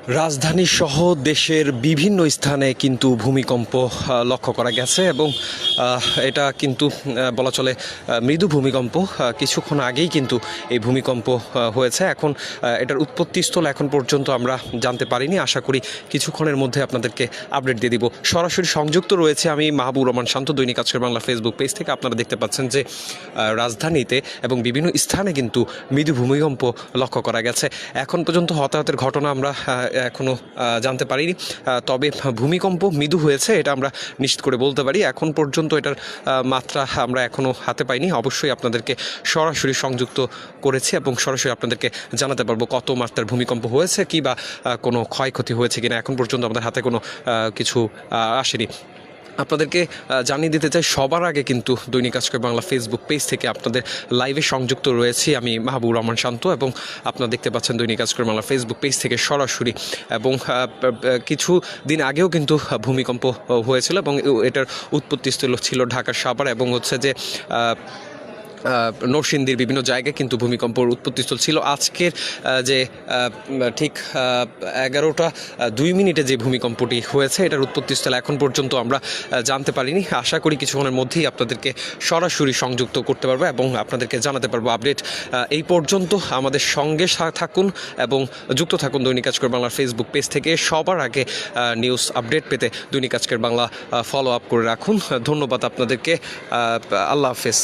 রাজধানী সহ দেশের বিভিন্ন স্থানে কিন্তু ভূমিকম্প লক্ষ্য করা গেছে এবং এটা কিন্তু বলা চলে মৃদু ভূমিকম্প। কিছুক্ষণ আগেই কিন্তু এই ভূমিকম্প হয়েছে। এখন এটার উৎপত্তিস্থল এখন পর্যন্ত আমরা জানতে পারিনি। আশা করি কিছুক্ষণের মধ্যে আপনাদেরকে আপডেট দিয়ে দিব। সরাসরি সংযুক্ত রয়েছে আমি মাহবুব রহমান শান্ত, দৈনিক আজকের বাংলা ফেসবুক পেজ থেকে। আপনারা দেখতে পাচ্ছেন যে রাজধানীতে এবং বিভিন্ন স্থানে কিন্তু মৃদু ভূমিকম্প লক্ষ্য করা গেছে। এখন পর্যন্ত হতাহতের ঘটনা আমরা এখনও জানতে পারিনি, তবে ভূমিকম্প মৃদু হয়েছে এটা আমরা নিশ্চিত করে বলতে পারি। এখন পর্যন্ত এটার মাত্রা আমরা এখনও হাতে পাইনি। অবশ্যই আপনাদেরকে সরাসরি সংযুক্ত করেছি এবং সরাসরি আপনাদেরকে জানাতে পারবো কত মাত্রার ভূমিকম্প হয়েছে কি বা কোনো ক্ষয়ক্ষতি হয়েছে কিনা। এখন পর্যন্ত আমাদের হাতে কোনো কিছু আসেনি। আপনাদেরকে জানিয়ে দিতে চাই, সবার আগে কিন্তু দৈনিক আজকের বাংলা ফেসবুক পেজ থেকে আপনাদের লাইভে সংযুক্ত রয়েছি আমি মাহবুব রহমান শান্ত, এবং আপনারা দেখতে পাচ্ছেন দৈনিক আজকের বাংলা ফেসবুক পেজ থেকে সরাসরি। এবং কিছু দিন আগেও কিন্তু ভূমিকম্প হয়েছিল এবং এটার উৎপত্তিস্থল ছিল ঢাকার সাভার এবং হচ্ছে যে নরসিংদীর বিভিন্ন জায়গায় কিন্তু ভূমিকম্পর উৎপত্তিস্থল ছিল। আজকের যে ঠিক 11টা 2 মিনিটে যে ভূমিকম্পটি হয়েছে এটার উৎপত্তিস্থল এখন পর্যন্ত আমরা জানতে পারিনি। আশা করি কিছুক্ষণের মধ্যেই আপনাদেরকে সরাসরি সংযুক্ত করতে পারবো এবং আপনাদেরকে জানাতে পারবো আপডেট। এই পর্যন্ত আমাদের সঙ্গে থাকুন এবং যুক্ত থাকুন দৈনিক আজকের বাংলার ফেসবুক পেজ থেকে। সবার আগে নিউজ আপডেট পেতে দৈনিক আজকের বাংলা ফলো আপ করে রাখুন। ধন্যবাদ আপনাদেরকে। আল্লাহ হাফেজ।